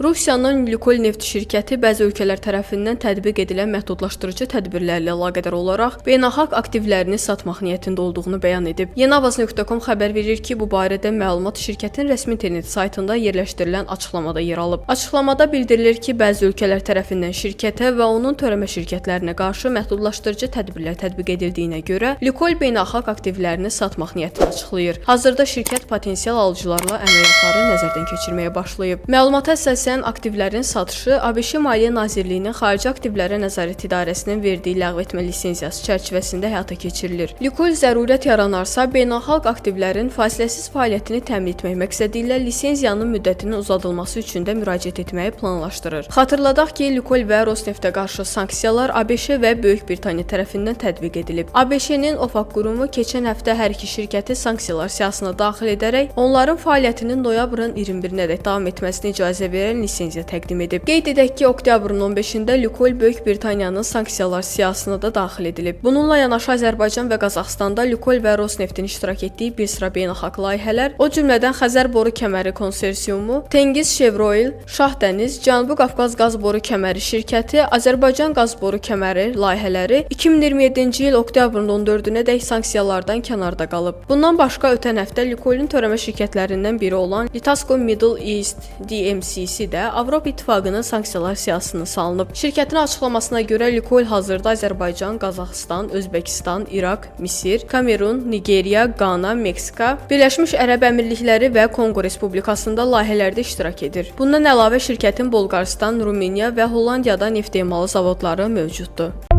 Rusiyanın Lukol neft şirkəti bəzi ölkələr tərəfindən tətbiq edilən məhdudlaşdırıcı tədbirlərlə əlaqədar olaraq beynəlxalq aktivlərini satmaq niyyətində olduğunu bəyan edib. Yenavaz.com xəbər verir ki, bu barədə məlumat şirkətin rəsmi internet saytında yerləşdirilən açıqlamada yer alıb. Açıqlamada bildirilir ki, bəzi ölkələr tərəfindən şirkətə və onun törəmə şirkətlərinə qarşı məhdudlaşdırıcı tədbirlər tətbiq edildiyinə görə Lukol beynəlxalq aktivlərini satmaq niyyətini açıqlayır. Hazırda şirkət potensial alıcılarla əməliyyatları nəzərdən keçirməyə başlayıb. Məlumata əsasən aktivlərin satışı ABŞ Maliyyə Nazirliyinin Xarici Aktivlərə Nəzarət İdarəsinin verdiyi ləğvetmə lisenziyası çərçivəsində həyata keçirilir. Lukol zərurət yaranarsa, beynəlxalq aktivlərin fasiləsiz fəaliyyətini təmin etmək məqsədi ilə lisenziyanın müddətinin uzadılması üçün də müraciət etməyi planlaşdırır. Xatırladaq ki, Lukol və Rosneftə qarşı sanksiyalar ABŞ və Böyük Britaniya tərəfindən tətbiq edilib. ABŞ-nin OFAC qurumu keçən həftə hər iki şirkəti sanksiyalar siyahısına daxil edərək onların fəaliyyətinin noyabrın 21-nədək davam etməsinə icazə verən lisenziya təqdim edib. Qeyd edək ki, oktyabrın 15-də Lukol Böyük Britaniyanın sanksiyalar siyahısına da daxil edilib. Bununla yanaşı Azərbaycan və Qazaxıstanda Lukol və Rosneftin iştirak etdiyi bir sıra beynəlxalq layihələr, o cümlədən Xəzər boru kəməri konsorsiumu, Tengiz Chevroil, Şah Dəniz, Cənubi Qafqaz qaz boru kəməri şirkəti, Azərbaycan qaz boru kəməri layihələri 2027-ci il oktyabrın 14-nədək sanksiyalardan kənarda qalıb. Bundan başqa ötən həftə Lukolun törəmə şirkətlərindən biri olan Litasco Middle East DMCC də Avropa İttifaqının sanksiyalar siyahısına salınıb. Şirkətin açıqlamasına görə Lukol hazırda Azərbaycan, Qazaxıstan, Özbəkistan, İraq, Misir, Kamerun, Nigeriya, Qana, Meksika, Birləşmiş Ərəb Əmirlikləri və Konqo Respublikasında layihələrdə iştirak edir. Bundan əlavə şirkətin Bolqarıstan, Rumıniya və Hollandiyada neft emalı zavodları mövcuddur.